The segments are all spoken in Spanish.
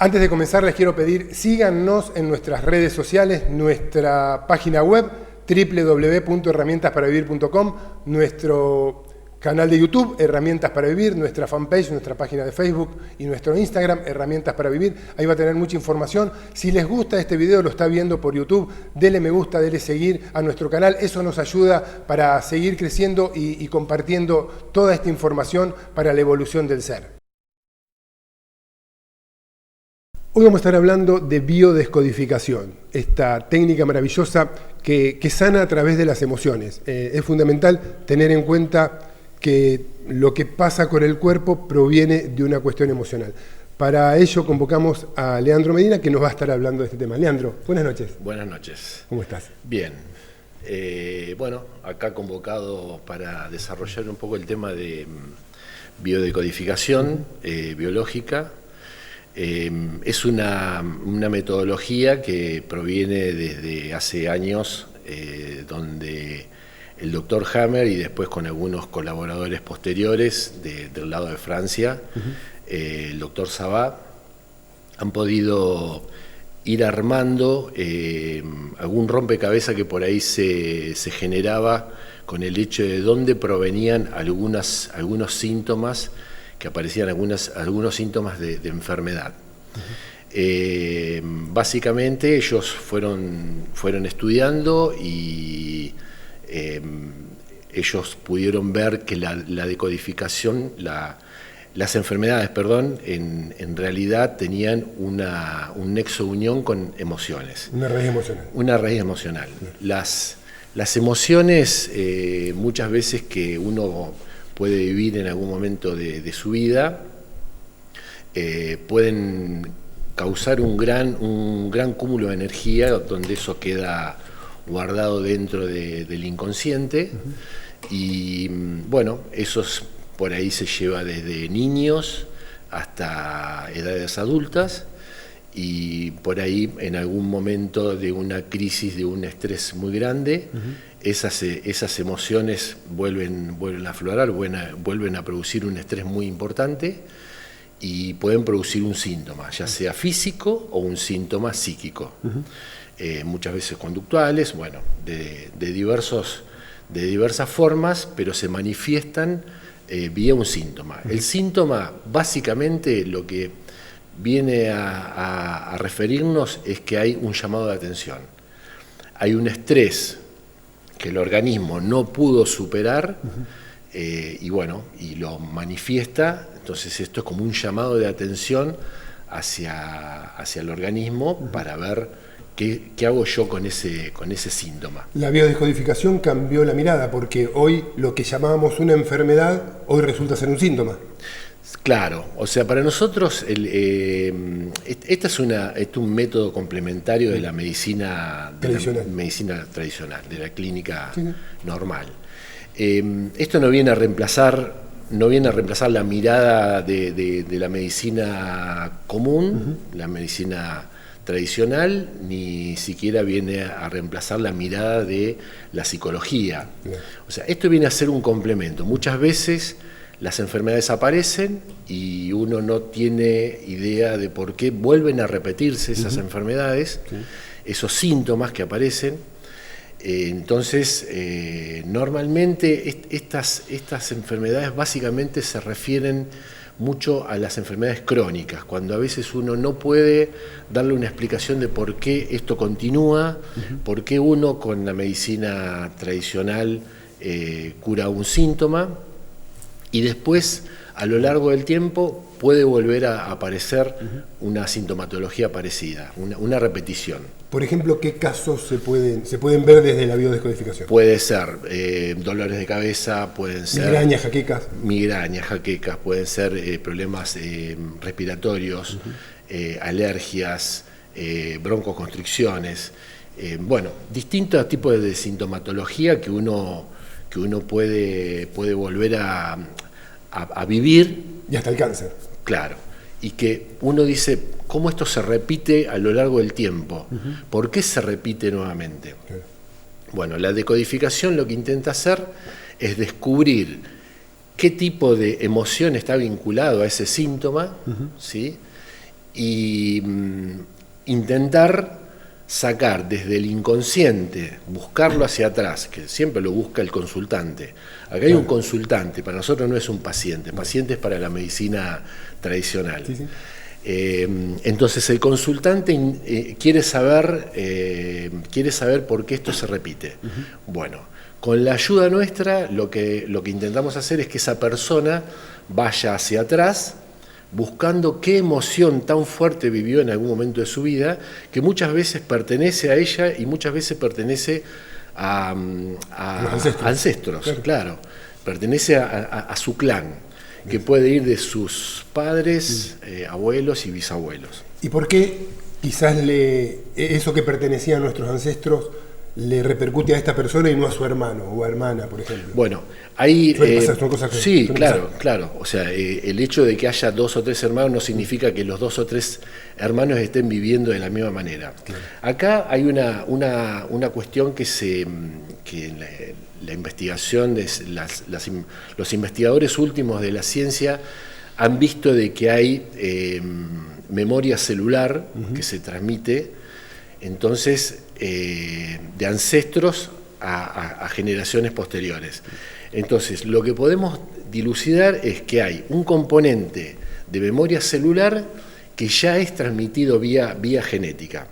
Antes de comenzar les quiero pedir, síganos en nuestras redes sociales, nuestra página web www.herramientasparavivir.com, nuestro canal de YouTube, Herramientas para Vivir, nuestra fanpage, nuestra página de Facebook y nuestro Instagram, Herramientas para Vivir. Ahí va a tener mucha información. Si les gusta este video, lo está viendo por YouTube, dele me gusta, dele seguir a nuestro canal. Eso nos ayuda para seguir creciendo y compartiendo toda esta información para la evolución del ser. Hoy vamos a estar hablando de biodescodificación, esta técnica maravillosa que sana a través de las emociones. Es fundamental tener en cuenta que lo que pasa con el cuerpo proviene de una cuestión emocional. Para ello convocamos a Leandro Medina, que nos va a estar hablando de este tema. Leandro, buenas noches. Buenas noches. ¿Cómo estás? Bien. Bueno, acá convocado para desarrollar un poco el tema de biodecodificación biológica. Es una metodología que proviene desde hace años, donde el doctor Hammer y después con algunos colaboradores posteriores del lado de Francia, el doctor Sabat, han podido ir armando algún rompecabezas que por ahí se generaba con el hecho de dónde provenían algunos síntomas que aparecían, algunos síntomas de enfermedad. Básicamente ellos fueron estudiando y ellos pudieron ver que la decodificación, las enfermedades, en realidad tenían un nexo de unión con emociones. Una raíz emocional. Una raíz emocional. Las emociones, muchas veces que uno puede vivir en algún momento de su vida, pueden causar un gran cúmulo de energía, donde eso queda guardado dentro del inconsciente. Y bueno, eso por ahí se lleva desde niños hasta edades adultas, y por ahí en algún momento de una crisis, de un estrés muy grande, esas emociones vuelven a aflorar, vuelven a producir un estrés muy importante y pueden producir un síntoma, ya sea físico o un síntoma psíquico. Muchas veces conductuales, bueno, de diversas formas, pero se manifiestan vía un síntoma. El síntoma, básicamente, lo que viene a referirnos es que hay un llamado de atención. Hay un estrés que el organismo no pudo superar, y lo manifiesta. Entonces esto es como un llamado de atención hacia el organismo para ver qué hago yo con ese síntoma. La biodescodificación cambió la mirada, porque hoy lo que llamábamos una enfermedad, hoy resulta ser un síntoma. Claro, o sea, para nosotros este es un método complementario de la medicina tradicional, de la clínica normal. Esto no viene a reemplazar la mirada de la medicina común, la medicina tradicional, ni siquiera viene a reemplazar la mirada de la psicología. O sea, esto viene a ser un complemento. Muchas veces las enfermedades aparecen y uno no tiene idea de por qué vuelven a repetirse esas enfermedades, esos síntomas que aparecen. Entonces, normalmente estas enfermedades básicamente se refieren mucho a las enfermedades crónicas, cuando a veces uno no puede darle una explicación de por qué esto continúa, por qué uno con la medicina tradicional cura un síntoma, y después, a lo largo del tiempo, puede volver a aparecer una sintomatología parecida, una repetición. Por ejemplo, ¿qué casos se pueden ver desde la biodescodificación? Puede ser dolores de cabeza, pueden ser migrañas, jaquecas, pueden ser problemas respiratorios, alergias, broncoconstricciones, distintos tipos de sintomatología que uno puede volver a vivir. Y hasta el cáncer. Claro, y que uno dice, ¿cómo esto se repite a lo largo del tiempo? ¿Por qué se repite nuevamente? Bueno, la decodificación lo que intenta hacer es descubrir qué tipo de emoción está vinculado a ese síntoma, ¿sí? y intentar sacar desde el inconsciente, buscarlo hacia atrás, que siempre lo busca el consultante. Acá hay un consultante, para nosotros no es un paciente, el paciente es para la medicina tradicional. Sí, sí. Entonces el consultante quiere saber por qué esto se repite. Bueno, con la ayuda nuestra lo que intentamos hacer es que esa persona vaya hacia atrás buscando qué emoción tan fuerte vivió en algún momento de su vida, que muchas veces pertenece a ella y muchas veces pertenece a ancestros, claro. Pertenece a su clan, que puede ir de sus padres, abuelos y bisabuelos. ¿Y por qué quizás eso que pertenecía a nuestros ancestros le repercute a esta persona y no a su hermano o hermana, por ejemplo? Bueno, ahí son cosas que sí, claro. O sea, el hecho de que haya 2 o 3 hermanos no significa que los 2 o 3 hermanos estén viviendo de la misma manera. Claro. Acá hay una cuestión que la investigación de los investigadores últimos de la ciencia han visto de que hay memoria celular que se transmite, entonces de ancestros a generaciones posteriores. Entonces, lo que podemos dilucidar es que hay un componente de memoria celular que ya es transmitido vía genética.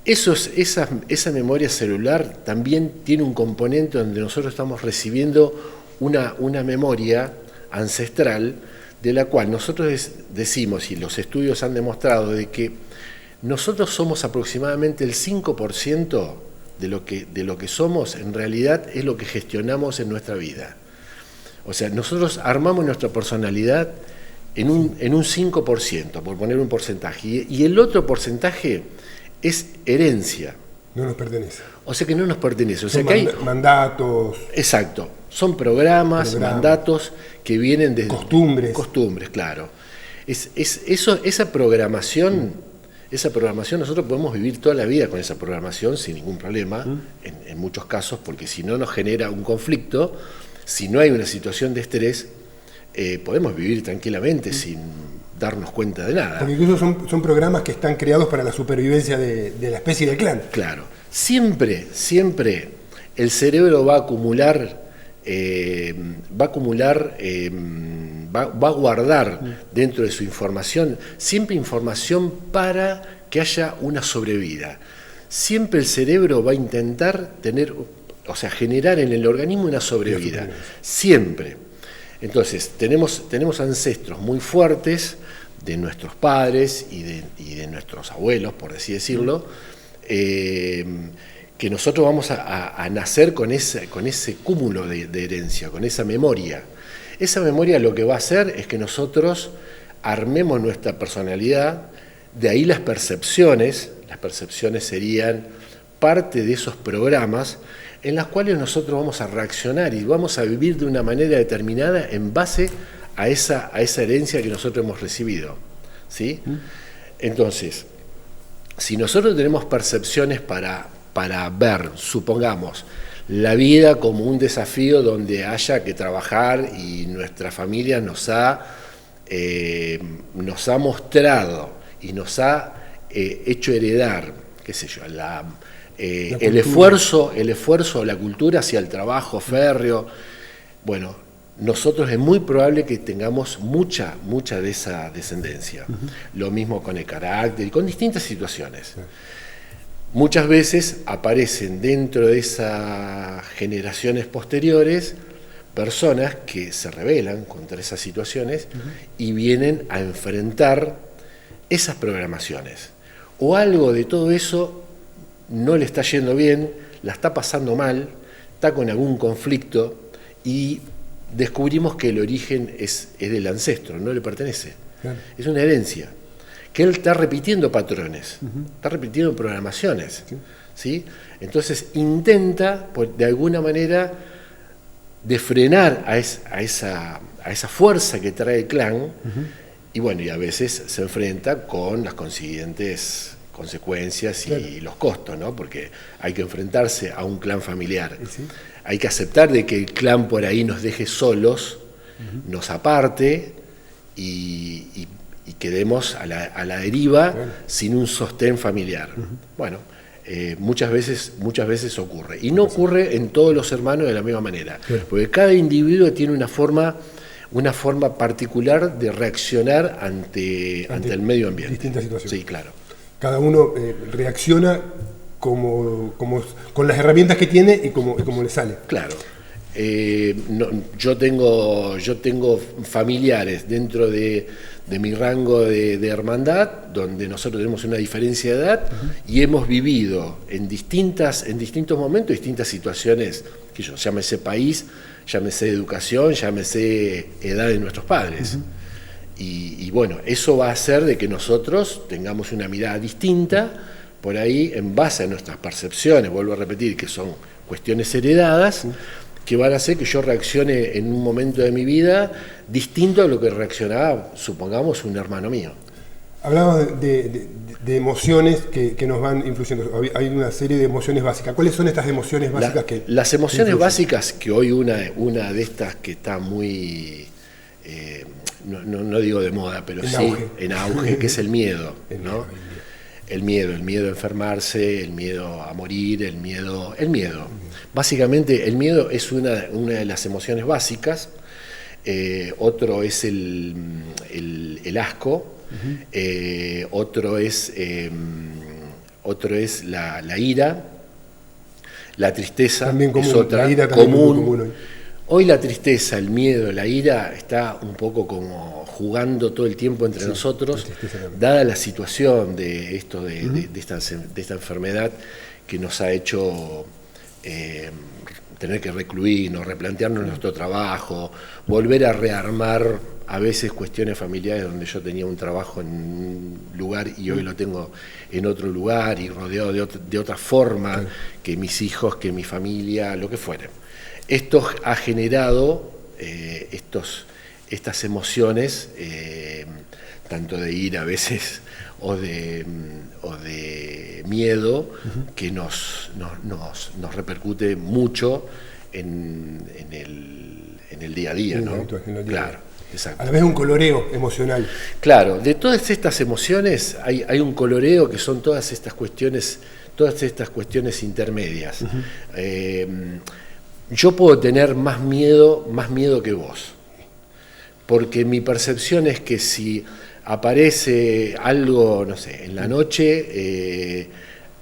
Esa memoria celular también tiene un componente donde nosotros estamos recibiendo una memoria ancestral de la cual nosotros decimos, y los estudios han demostrado, de que nosotros somos aproximadamente el 5% de lo que somos, en realidad es lo que gestionamos en nuestra vida. O sea, nosotros armamos nuestra personalidad en un 5%, por poner un porcentaje, y el otro porcentaje es herencia. No nos pertenece. O sea que no nos pertenece. O sea son que hay mandatos. Exacto. Son programas, mandatos que vienen de costumbres, claro. Esa programación nosotros podemos vivir toda la vida con esa programación sin ningún problema, en muchos casos, porque si no nos genera un conflicto, si no hay una situación de estrés, podemos vivir tranquilamente sin darnos cuenta de nada. Porque incluso son programas que están creados para la supervivencia de la especie del clan. Claro. Siempre el cerebro va a guardar dentro de su información, siempre información para que haya una sobrevida. Siempre el cerebro va a intentar generar en el organismo una sobrevida. Siempre. Entonces, tenemos ancestros muy fuertes de nuestros padres y de nuestros abuelos, por así decirlo, que nosotros vamos a nacer con ese cúmulo de herencia, con esa memoria. Esa memoria lo que va a hacer es que nosotros armemos nuestra personalidad, de ahí las percepciones serían parte de esos programas en las cuales nosotros vamos a reaccionar y vamos a vivir de una manera determinada en base a esa herencia que nosotros hemos recibido, ¿sí? Entonces, si nosotros tenemos percepciones para ver, supongamos, la vida como un desafío donde haya que trabajar y nuestra familia nos ha mostrado y nos ha hecho heredar, qué sé yo, el esfuerzo o la cultura hacia el trabajo férreo. Bueno, nosotros es muy probable que tengamos mucha de esa descendencia. Lo mismo con el carácter y con distintas situaciones. Muchas veces aparecen dentro de esas generaciones posteriores personas que se rebelan contra esas situaciones y vienen a enfrentar esas programaciones. O algo de todo eso no le está yendo bien, la está pasando mal, está con algún conflicto y descubrimos que el origen es del ancestro, no le pertenece. Claro. Es una herencia. Que él está repitiendo patrones, está repitiendo programaciones. ¿Sí? Entonces intenta, de alguna manera, de frenar a esa fuerza que trae el clan, y bueno, y a veces se enfrenta con las consiguientes consecuencias y los costos, ¿no? Porque hay que enfrentarse a un clan familiar. ¿Sí? Hay que aceptar de que el clan por ahí nos deje solos, nos aparte y y quedemos a la deriva sin un sostén familiar. Bueno, muchas veces ocurre. Y no ocurre en todos los hermanos de la misma manera, porque cada individuo tiene una forma particular de reaccionar ante el medio ambiente. Distintas situaciones. Sí, claro. Cada uno reacciona con las herramientas que tiene y como le sale. Claro. Yo tengo familiares dentro de mi rango de hermandad, donde nosotros tenemos una diferencia de edad y hemos vivido en distintos momentos, distintas situaciones, que yo llámese país, llámese educación, llámese edad de nuestros padres. Y bueno, eso va a hacer de que nosotros tengamos una mirada distinta, por ahí en base a nuestras percepciones, vuelvo a repetir, que son cuestiones heredadas, que van a hacer que yo reaccione en un momento de mi vida distinto a lo que reaccionaba, supongamos, un hermano mío. Hablabas de emociones que nos van influyendo. Hay una serie de emociones básicas. ¿Cuáles son estas emociones básicas que las emociones influyen? Básicas, que hoy una de estas que está muy, no digo de moda, pero en auge, que es el miedo, ¿no? El miedo a enfermarse, el miedo a morir, el miedo. Básicamente, el miedo es una de las emociones básicas. Otro es el asco. Otro es la ira. La tristeza también común, es otra, la ira común. Hoy. Hoy la tristeza, el miedo, la ira está un poco como jugando todo el tiempo entre nosotros, dada la situación de esto de esta enfermedad que nos ha hecho tener que recluirnos, replantearnos nuestro trabajo, volver a rearmar a veces cuestiones familiares donde yo tenía un trabajo en un lugar y hoy lo tengo en otro lugar y rodeado de otra forma que mis hijos, que mi familia, lo que fuera. Esto ha generado estas emociones, tanto de ira a veces o de miedo, que nos repercute mucho en el día a día, ¿no? Claro, exacto. A la vez un coloreo emocional. Claro, de todas estas emociones hay un coloreo que son todas estas cuestiones intermedias. Yo puedo tener más miedo que vos, porque mi percepción es que si aparece algo, no sé, en la noche,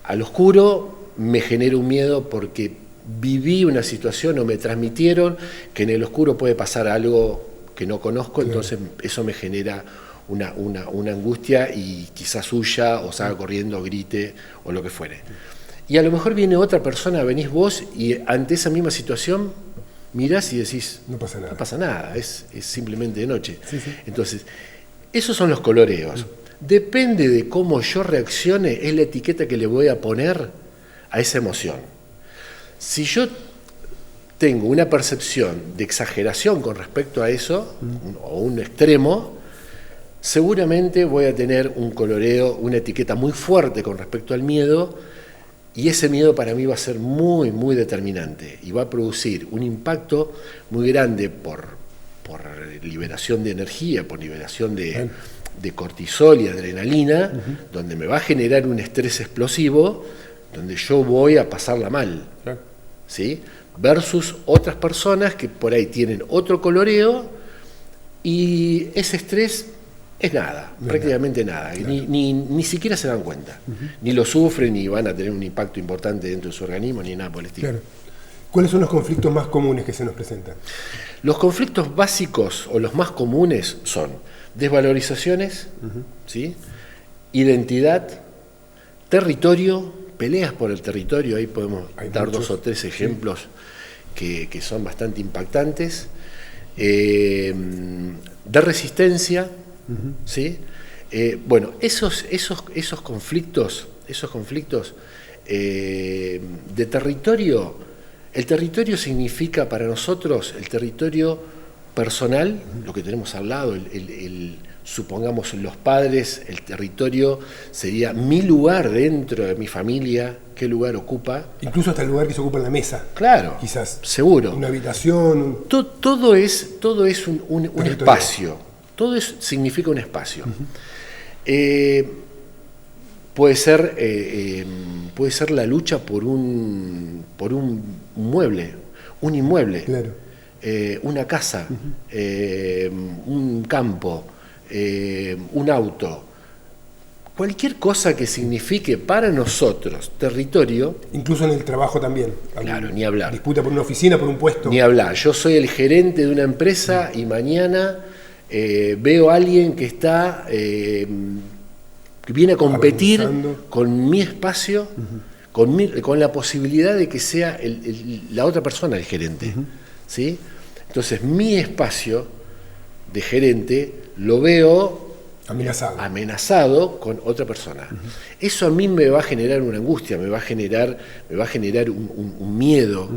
al oscuro, me genera un miedo porque viví una situación o me transmitieron que en el oscuro puede pasar algo que no conozco, entonces eso me genera una angustia y quizás huya o salga corriendo o grite o lo que fuere. Y a lo mejor viene otra persona, venís vos y ante esa misma situación mirás y decís, no pasa nada, es simplemente de noche. Sí. Entonces, esos son los coloreos. Depende de cómo yo reaccione, es la etiqueta que le voy a poner a esa emoción. Si yo tengo una percepción de exageración con respecto a eso, o un extremo, seguramente voy a tener un coloreo, una etiqueta muy fuerte con respecto al miedo, y ese miedo para mí va a ser muy, muy determinante y va a producir un impacto muy grande por liberación de energía, por liberación de cortisol y adrenalina, donde me va a generar un estrés explosivo, donde yo voy a pasarla mal, ¿sí? Versus otras personas que por ahí tienen otro coloreo y ese estrés es nada, prácticamente nada. Ni siquiera se dan cuenta, ni lo sufren, ni van a tener un impacto importante dentro de su organismo, ni nada por el estilo. Claro. ¿Cuáles son los conflictos más comunes que se nos presentan? Los conflictos básicos o los más comunes son desvalorizaciones, ¿sí? Identidad, territorio, peleas por el territorio. Ahí podemos dar 2 o 3 ejemplos que son bastante impactantes. De resistencia, ¿sí? Bueno, esos conflictos de territorio. El territorio significa para nosotros el territorio personal, lo que tenemos al lado, supongamos los padres, el territorio sería mi lugar dentro de mi familia, qué lugar ocupa. Incluso hasta el lugar que se ocupa en la mesa. Claro, quizás. Seguro. Una habitación. Todo es un espacio. Todo eso significa un espacio. Puede ser la lucha por un mueble, un inmueble, claro. Una casa, un campo, un auto. Cualquier cosa que signifique para nosotros territorio. Incluso en el trabajo también. Claro, ni hablar. Disputa por una oficina, por un puesto. Ni hablar. Yo soy el gerente de una empresa y mañana veo a alguien que está que viene a competir con mi espacio, con la posibilidad de que sea la otra persona el gerente. ¿Sí? Entonces, mi espacio de gerente lo veo amenazado con otra persona. Eso a mí me va a generar una angustia, me va a generar un miedo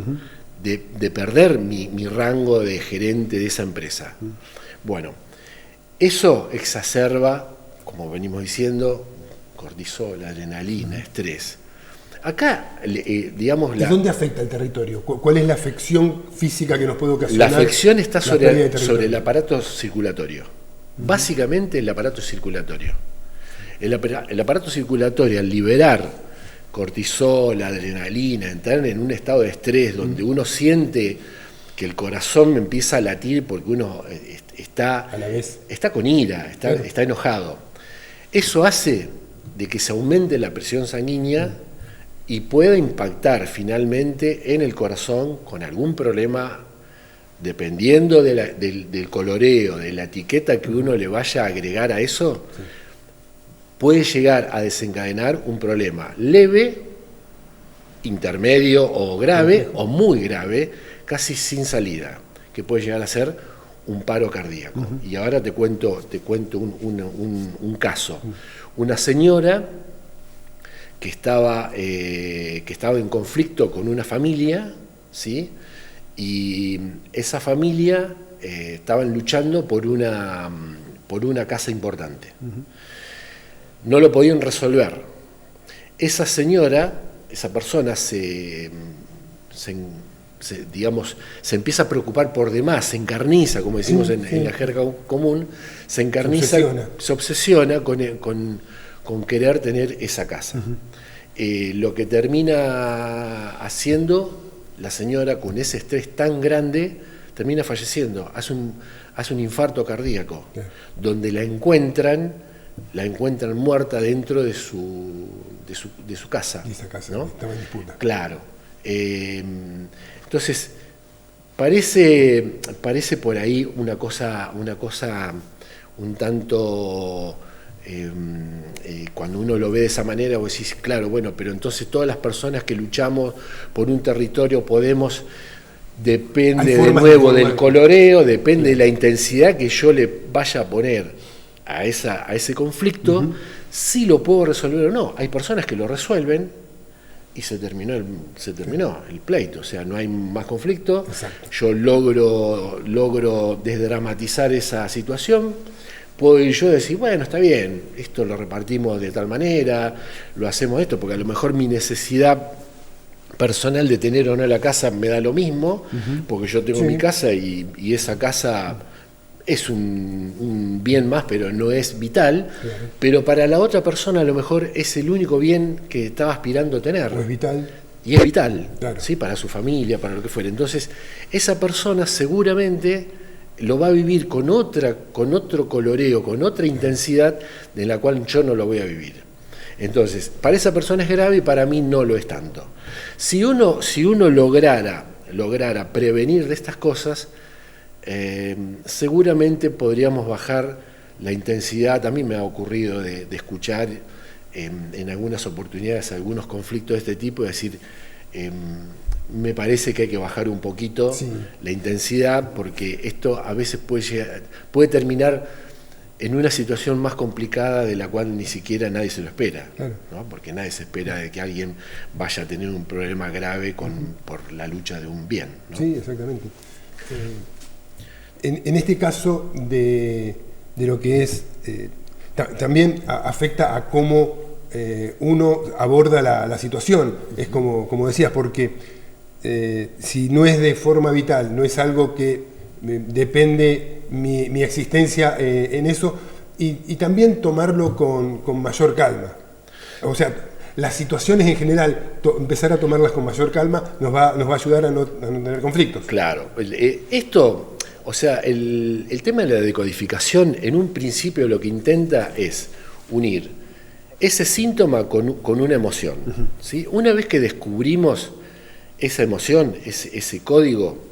de perder mi rango de gerente de esa empresa. Bueno, eso exacerba, como venimos diciendo, cortisol, adrenalina, estrés. Acá, digamos... ¿Y dónde afecta el territorio? ¿Cuál es la afección física que nos puede ocasionar? La afección está sobre el aparato circulatorio. Básicamente el aparato circulatorio. El aparato circulatorio, al liberar cortisol, adrenalina, entrar en un estado de estrés donde uno siente que el corazón empieza a latir porque uno está con ira, está enojado. Eso hace de que se aumente la presión sanguínea y pueda impactar finalmente en el corazón con algún problema, dependiendo del coloreo, de la etiqueta que uno le vaya a agregar a eso, puede llegar a desencadenar un problema leve, intermedio o grave, o muy grave, casi sin salida, que puede llegar a ser un paro cardíaco. Y ahora te cuento un caso. Una señora que estaba en conflicto con una familia, ¿sí? Y esa familia estaban luchando por una casa importante. No lo podían resolver. Esa señora, esa persona se empieza a preocupar por demás, se encarniza, como decimos en la jerga común, se encarniza, se obsesiona con querer tener esa casa. Lo que termina haciendo la señora, con ese estrés tan grande, termina falleciendo, hace un infarto cardíaco, donde la encuentran muerta dentro de su casa. Y esa casa, ¿no? Estaba en disputa. Claro. Entonces, parece por ahí una cosa un tanto... cuando uno lo ve de esa manera, vos decís, claro, bueno, pero entonces todas las personas que luchamos por un territorio podemos, depende de nuevo del coloreo, depende de la intensidad que yo le vaya a poner a ese conflicto, si lo puedo resolver o no. Hay personas que lo resuelven y se terminó el pleito, o sea, no hay más conflicto. Exacto. Yo logro desdramatizar esa situación. Puedo ir yo decir, bueno, está bien, esto lo repartimos de tal manera, lo hacemos esto, porque a lo mejor mi necesidad personal de tener o no la casa me da lo mismo, porque yo tengo mi casa y esa casa es un bien más, pero no es vital, pero para la otra persona a lo mejor es el único bien que estaba aspirando a tener. O es vital. Y es vital, claro. ¿sí? Para su familia, para lo que fuera. Entonces, esa persona seguramente lo va a vivir con otro coloreo, con otra intensidad de la cual yo no lo voy a vivir. Entonces, para esa persona es grave y para mí no lo es tanto. Si uno lograra prevenir de estas cosas, seguramente podríamos bajar la intensidad. A mí me ha ocurrido de escuchar en algunas oportunidades algunos conflictos de este tipo y decir, me parece que hay que bajar un poquito la intensidad, porque esto a veces puede terminar en una situación más complicada de la cual ni siquiera nadie se lo espera, ¿no? Porque nadie se espera de que alguien vaya a tener un problema grave por la lucha de un bien, ¿no? Sí, exactamente. En este caso de lo que es, también afecta a cómo uno aborda la situación, es como decías, porque si no es de forma vital, no es algo que depende mi existencia en eso, y también tomarlo con mayor calma. O sea, las situaciones en general, empezar a tomarlas con mayor calma nos va a ayudar a no tener conflictos. Claro, esto, o sea, el tema de la decodificación en un principio lo que intenta es unir ese síntoma con una emoción. ¿Sí? Una vez que descubrimos esa emoción, ese código,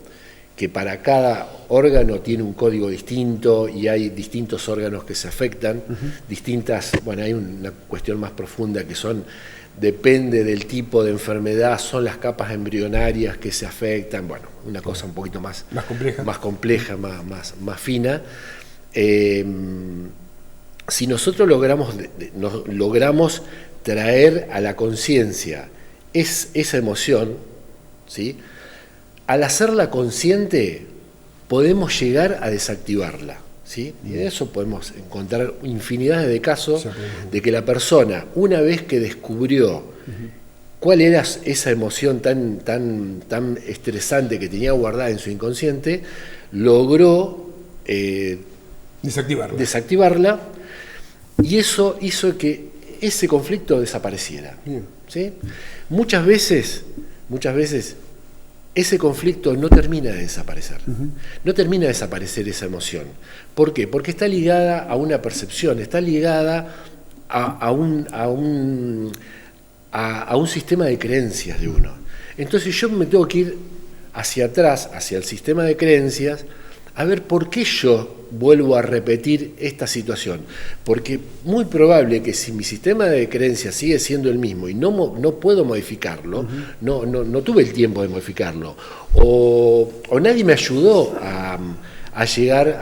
que para cada órgano tiene un código distinto y hay distintos órganos que se afectan, bueno, hay una cuestión más profunda que depende del tipo de enfermedad, son las capas embrionarias que se afectan, bueno, una cosa un poquito más compleja, más fina. Si nosotros logramos traer a la conciencia esa emoción, ¿sí? Al hacerla consciente podemos llegar a desactivarla, ¿sí? Y de eso podemos encontrar infinidad de casos de que la persona, una vez que descubrió cuál era esa emoción tan estresante que tenía guardada en su inconsciente, logró desactivarla, y eso hizo que ese conflicto desapareciera. ¿Sí? Muchas veces ese conflicto no termina de desaparecer. No termina de desaparecer esa emoción. ¿Por qué? Porque está ligada a una percepción, está ligada a un sistema de creencias de uno. Entonces yo me tengo que ir hacia atrás, hacia el sistema de creencias, a ver por qué yo vuelvo a repetir esta situación. Porque muy probable que si mi sistema de creencias sigue siendo el mismo y no puedo modificarlo, no tuve el tiempo de modificarlo, o nadie me ayudó a llegar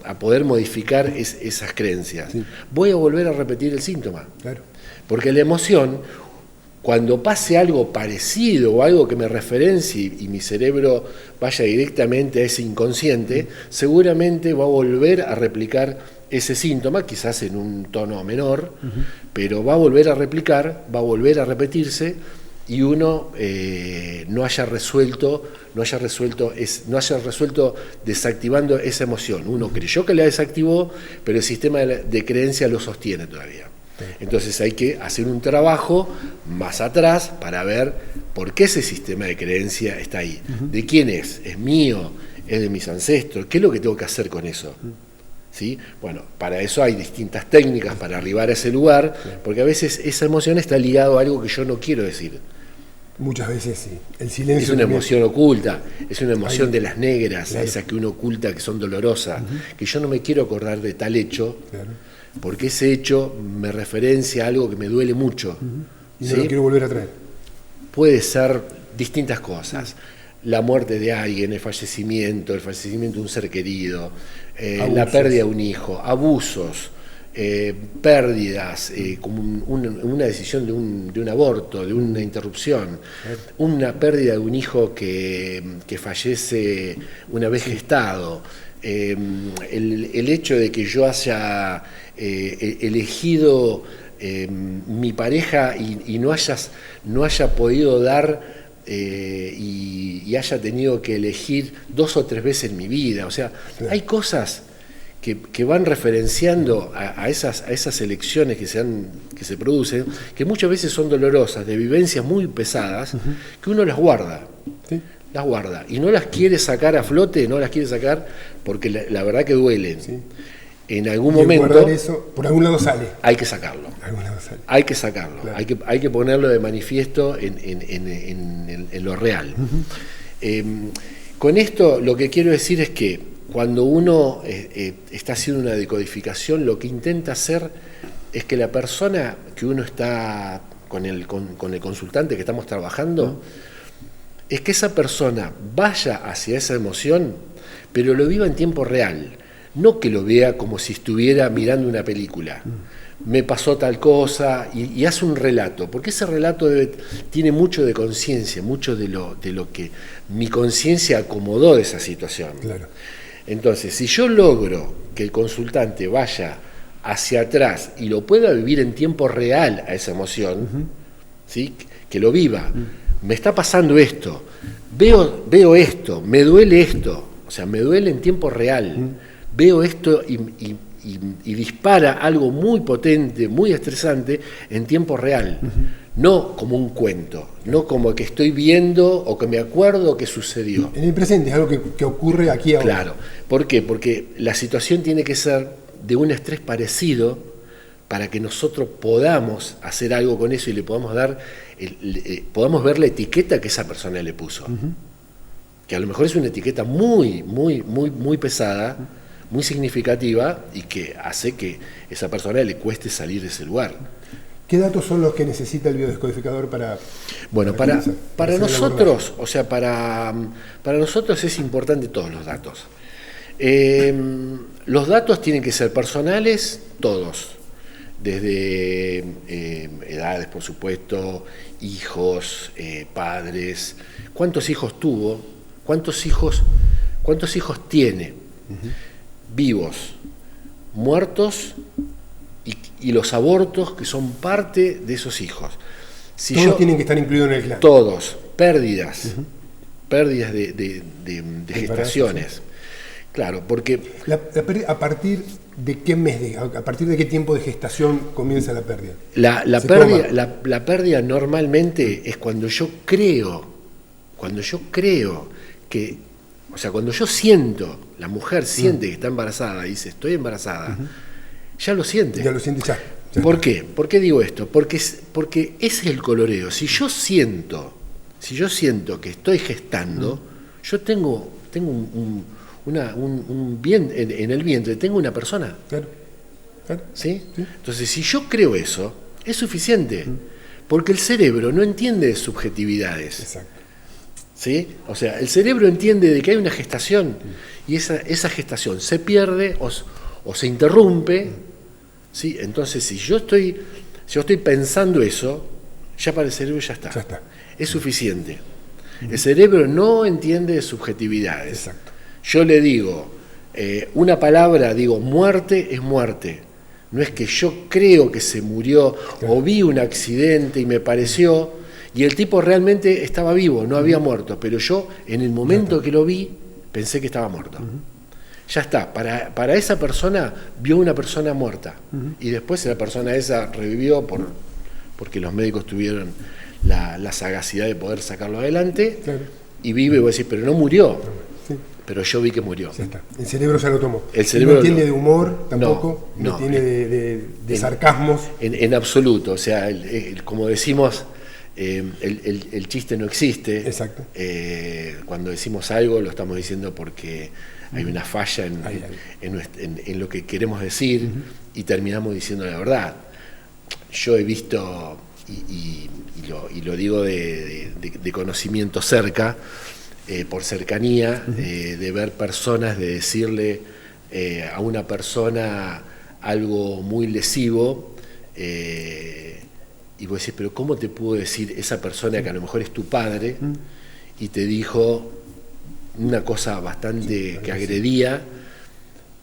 a poder modificar esas creencias, voy a volver a repetir el síntoma. Claro. Porque la emoción, cuando pase algo parecido o algo que me referencie y mi cerebro vaya directamente a ese inconsciente, seguramente va a volver a replicar ese síntoma, quizás en un tono menor, pero va a volver a replicar, va a volver a repetirse, y uno no haya resuelto desactivando esa emoción. Uno creyó que la desactivó, pero el sistema de creencia lo sostiene todavía. Entonces hay que hacer un trabajo más atrás para ver por qué ese sistema de creencia está ahí. ¿De quién es? ¿Es mío? ¿Es de mis ancestros? ¿Qué es lo que tengo que hacer con eso? ¿Sí? Bueno, para eso hay distintas técnicas para arribar a ese lugar, porque a veces esa emoción está ligada a algo que yo no quiero decir. Muchas veces sí. El silencio es una emoción oculta, es una emoción de las negras, esas que uno oculta, que son dolorosas, que yo no me quiero acordar de tal hecho, porque ese hecho me referencia a algo que me duele mucho. Y no lo quiero volver a traer. Puede ser distintas cosas. La muerte de alguien, el fallecimiento de un ser querido, la pérdida de un hijo, abusos, pérdidas, como una decisión de un aborto, de una interrupción, una pérdida de un hijo que fallece una vez gestado, el hecho de que yo haya elegido mi pareja y no haya podido dar y haya tenido que elegir 2 o 3 veces en mi vida. O sea, hay cosas que van referenciando a esas elecciones que se producen, que muchas veces son dolorosas, de vivencias muy pesadas, que uno las guarda. ¿Sí? Las guarda y no las quiere sacar a flote, no las quiere sacar porque la verdad que duelen. Sí. En algún momento eso, por algún lado sale. Hay que sacarlo. Hay que sacarlo. Claro. Hay que ponerlo de manifiesto en lo real. Con esto lo que quiero decir es que cuando uno está haciendo una decodificación, lo que intenta hacer es que la persona que uno está con el consultante que estamos trabajando, es que esa persona vaya hacia esa emoción, pero lo viva en tiempo real. No que lo vea como si estuviera mirando una película. Me pasó tal cosa, y hace un relato, porque ese relato tiene mucho de conciencia, mucho de lo que mi conciencia acomodó de esa situación. Claro. Entonces, si yo logro que el consultante vaya hacia atrás y lo pueda vivir en tiempo real a esa emoción, ¿sí? Que lo viva, me está pasando esto, veo esto, me duele esto, o sea, me duele en tiempo real. veo esto y dispara algo muy potente, muy estresante en tiempo real. No como un cuento, no como que estoy viendo o que me acuerdo que sucedió. En el presente, es algo que ocurre aquí ahora. Claro. ¿Por qué? Porque la situación tiene que ser de un estrés parecido para que nosotros podamos hacer algo con eso y le podamos dar, podamos ver la etiqueta que esa persona le puso. Que a lo mejor es una etiqueta muy, muy, muy, muy pesada, muy significativa y que hace que esa persona le cueste salir de ese lugar. ¿Qué datos son los que necesita el biodescodificador para... Bueno, para nosotros, o sea, para nosotros es importante todos los datos. Los datos tienen que ser personales, todos, desde edades, por supuesto, hijos, padres, cuántos hijos tuvo, cuántos hijos tiene, vivos, muertos, y los abortos que son parte de esos hijos. Todos tienen que estar incluidos en el clan. Todos, pérdidas de gestaciones. Sí. Claro, porque... ¿A partir de qué mes, a partir de qué tiempo de gestación comienza la pérdida? La pérdida normalmente es cuando yo creo que, o sea, cuando yo siento, la mujer siente que está embarazada y dice, estoy embarazada, ya lo siente. Ya lo siente, ya. ¿Por qué? ¿Por qué digo esto? Porque ese es el coloreo. Si yo siento que estoy gestando, yo tengo un bien en el vientre, tengo una persona. Claro. ¿Sí? Entonces, si yo creo eso, es suficiente. Porque el cerebro no entiende subjetividades. Exacto. ¿Sí? O sea, el cerebro entiende de que hay una gestación y esa gestación se pierde o se interrumpe. ¿Sí? Entonces, si yo estoy pensando eso, ya para el cerebro ya está. Es suficiente. El cerebro no entiende subjetividades. Exacto. Yo le digo, una palabra, digo, muerte es muerte. No es que yo creo que se murió o vi un accidente y me pareció, y el tipo realmente estaba vivo, no había muerto, pero yo en el momento que lo vi pensé que estaba muerto. Ya está, para esa persona vio una persona muerta y después la persona esa revivió porque los médicos tuvieron la sagacidad de poder sacarlo adelante y vive, y vos decís, pero no murió, pero yo vi que murió. Ya está. El cerebro ya lo tomó. El cerebro no entiende de humor tampoco, no tiene de sarcasmos. En absoluto, o sea, como decimos, el chiste no existe. Exacto. Cuando decimos algo lo estamos diciendo porque hay una falla en lo que queremos decir y terminamos diciendo la verdad. Yo he visto, y lo digo de conocimiento cerca, por cercanía, de ver personas, de decirle a una persona algo muy lesivo, y vos decís, pero ¿cómo te pudo decir esa persona que a lo mejor es tu padre y te dijo una cosa bastante que agredía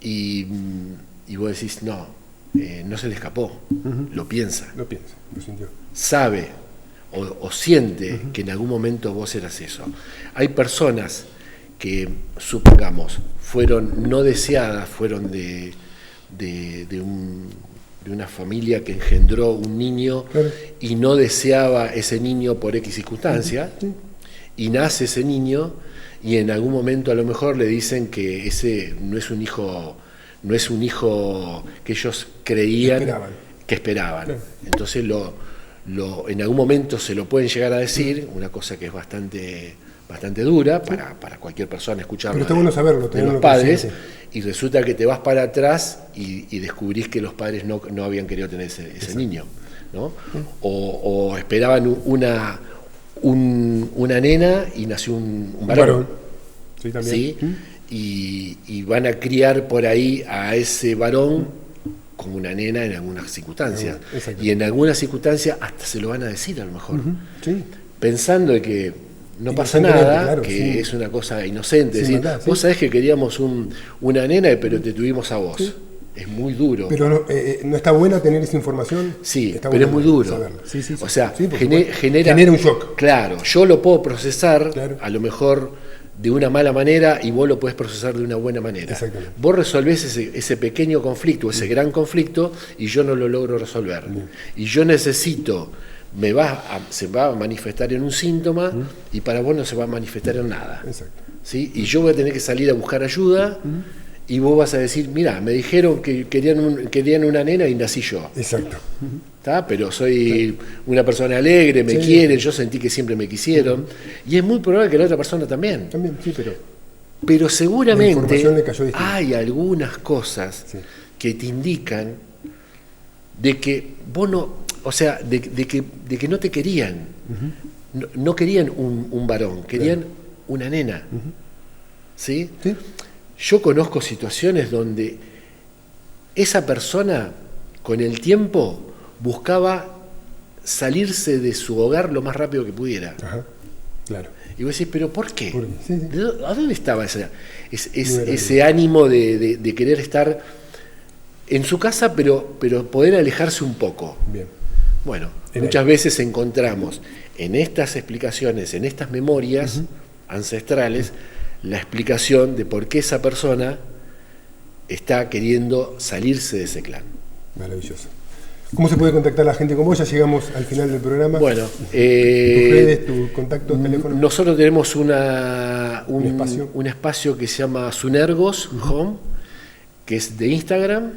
y vos decís, no se le escapó, lo piensa. Lo sintió. Sabe o siente que en algún momento vos eras eso. Hay personas que, supongamos, fueron no deseadas, fueron de una familia que engendró un niño y no deseaba ese niño por X circunstancia, y nace ese niño y en algún momento a lo mejor le dicen que ese no es un hijo que ellos creían que esperaban. Entonces en algún momento se lo pueden llegar a decir, una cosa que es bastante dura para cualquier persona escucharlo. Pero está bueno saberlo, de los padres, y resulta que te vas para atrás y descubrís que los padres no habían querido tener ese niño, ¿no? O esperaban una nena y nació un varón. Sí, también. ¿Sí? Y van a criar por ahí a ese varón como una nena en algunas circunstancias. Y en algunas circunstancias hasta se lo van a decir a lo mejor. Pensando de que no pasa nada, que es una cosa inocente. Decir, vos sabés que queríamos una nena, pero te tuvimos a vos. Es muy duro. Pero no está buena tener esa información. Sí, pero es muy duro. O sea, genera un shock. Claro, yo lo puedo procesar, a lo mejor de una mala manera y vos lo podés procesar de una buena manera. Exactamente. Vos resolvés ese pequeño conflicto, ese gran conflicto, y yo no lo logro resolver. Y yo necesito, se va a manifestar en un síntoma y para vos no se va a manifestar en nada. Exacto. ¿Sí? Y yo voy a tener que salir a buscar ayuda y vos vas a decir, mira, me dijeron que querían una nena y nací yo. Exacto. ¿Tá? Pero soy una persona alegre, me quieren, yo sentí que siempre me quisieron. Y es muy probable que la otra persona también. También, sí, pero seguramente le cayó hay algunas cosas que te indican de que vos no, o sea, de que no te querían. No querían un varón, querían una nena. ¿Sí? Sí. Yo conozco situaciones donde esa persona con el tiempo buscaba salirse de su hogar lo más rápido que pudiera. Ajá, claro. Y vos decís, ¿pero por qué? Sí. ¿A dónde estaba ese ánimo de querer estar en su casa, pero poder alejarse un poco? Bien. Bueno, muchas veces encontramos en estas explicaciones, en estas memorias ancestrales, la explicación de por qué esa persona está queriendo salirse de ese clan. Maravilloso. ¿Cómo se puede contactar la gente con vos? Ya llegamos al final del programa. Bueno, tus redes, tu contacto, teléfono. Nosotros tenemos un espacio que se llama Sunergos Home, que es de Instagram,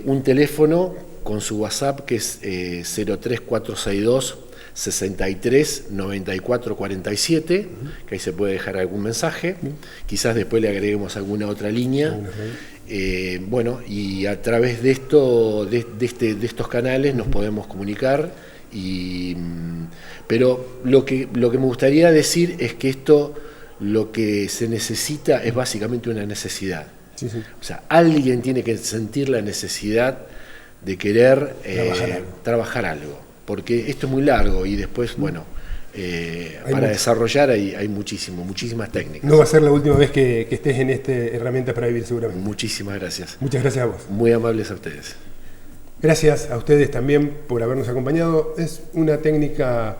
un teléfono con su WhatsApp que es 03462 63 94 47, que ahí se puede dejar algún mensaje, quizás después le agreguemos alguna otra línea. Bueno, y a través de estos canales nos podemos comunicar, pero lo que me gustaría decir es que esto, lo que se necesita es básicamente una necesidad. Sí. O sea, alguien tiene que sentir la necesidad de querer trabajar algo, porque esto es muy largo y después, bueno, para desarrollar hay muchísimas técnicas. No va a ser la última vez que estés en Herramientas para Vivir, seguramente. Muchísimas gracias. Muchas gracias a vos. Muy amables a ustedes. Gracias a ustedes también por habernos acompañado. Es una técnica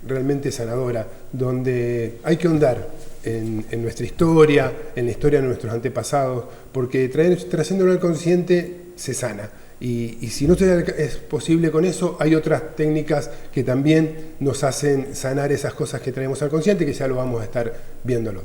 realmente sanadora, donde hay que ahondar en nuestra historia, en la historia de nuestros antepasados, porque trayéndolo al consciente se sana. Y si no es posible con eso, hay otras técnicas que también nos hacen sanar esas cosas que traemos al consciente, que ya lo vamos a estar viéndolo.